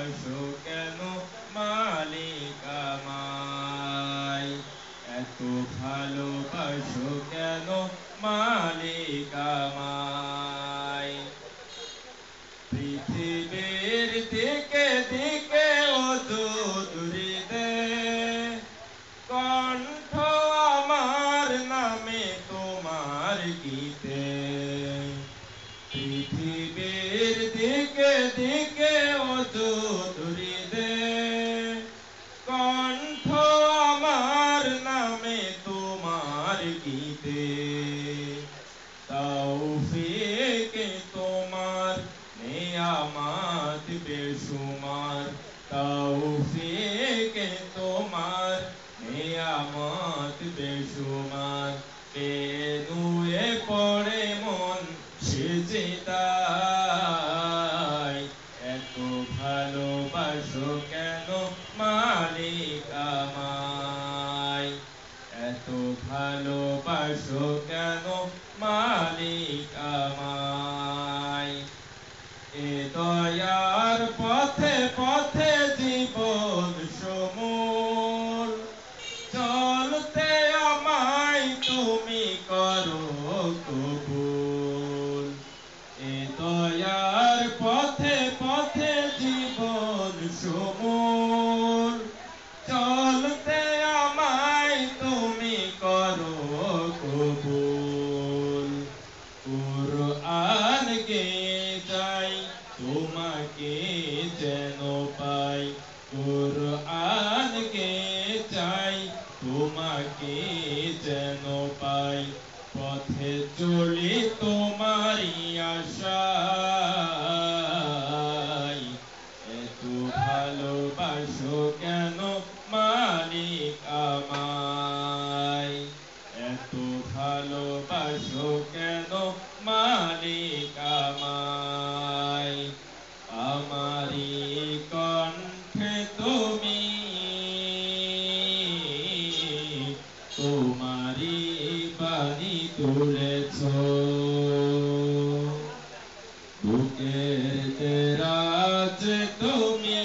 ভালোবাসো কেন মালিক আমায়? এত ভালোবাসো কেন মালিক আমায়? পৃথিবীর দিকে দিকে ওজুদুরিদে কণ্ঠ আমার নামে তোমার গীতে। পৃথিবীর দিকে দিকে ওজুদুরিদে কণ্ঠ আমার নামে তোমার গীতে। তৌফিকে তোমার নিয়ামত বেশুমার, তৌফিকে তোমার নিয়ামত বেশুমার। নুয়ে পড়ে মন সিজদায়, এত ভালোবাসো কেন মালিক আমায়? এত ভালোবাসো কেন মালিক আমায়? এ দয়ার পথে পথে জীবন সমূল, চলতে আমায় তুমি করো কবুল। এ দয়ার পথে পথে জীবন সমূল, চলতে আমায় তুমি করো কবুল। কুরআন গে যাই তোমাকে যেন পাই, কুরআন গে যাই তোমাকে যেন পাই। পথে চলি তোমারই আশায়, এত ভালোবাসো কেন মালিক আমায়? এত ভালোবাসো কেন মালিক আমায়? আমারি কণ্ঠে তুমি তোমারি বাণী তুলেছ, বুকের দেরাজ তুমি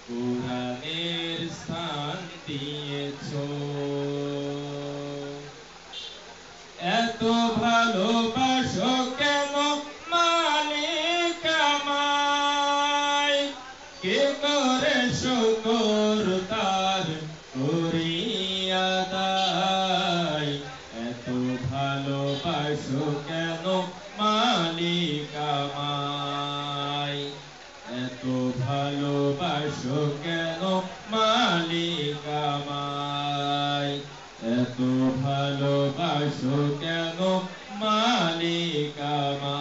কুরআনের স্থান দিয়েছ। এত ভালোবাসো কেন মালিক আমায়? কে করে শুকর তার করি আদায়? এত ভালোবাসো কেন মালিক আমায়? এত ভালোবাসো কেন মালিক আমায়? এত ভালোবাসো কেন মালিক আমায়?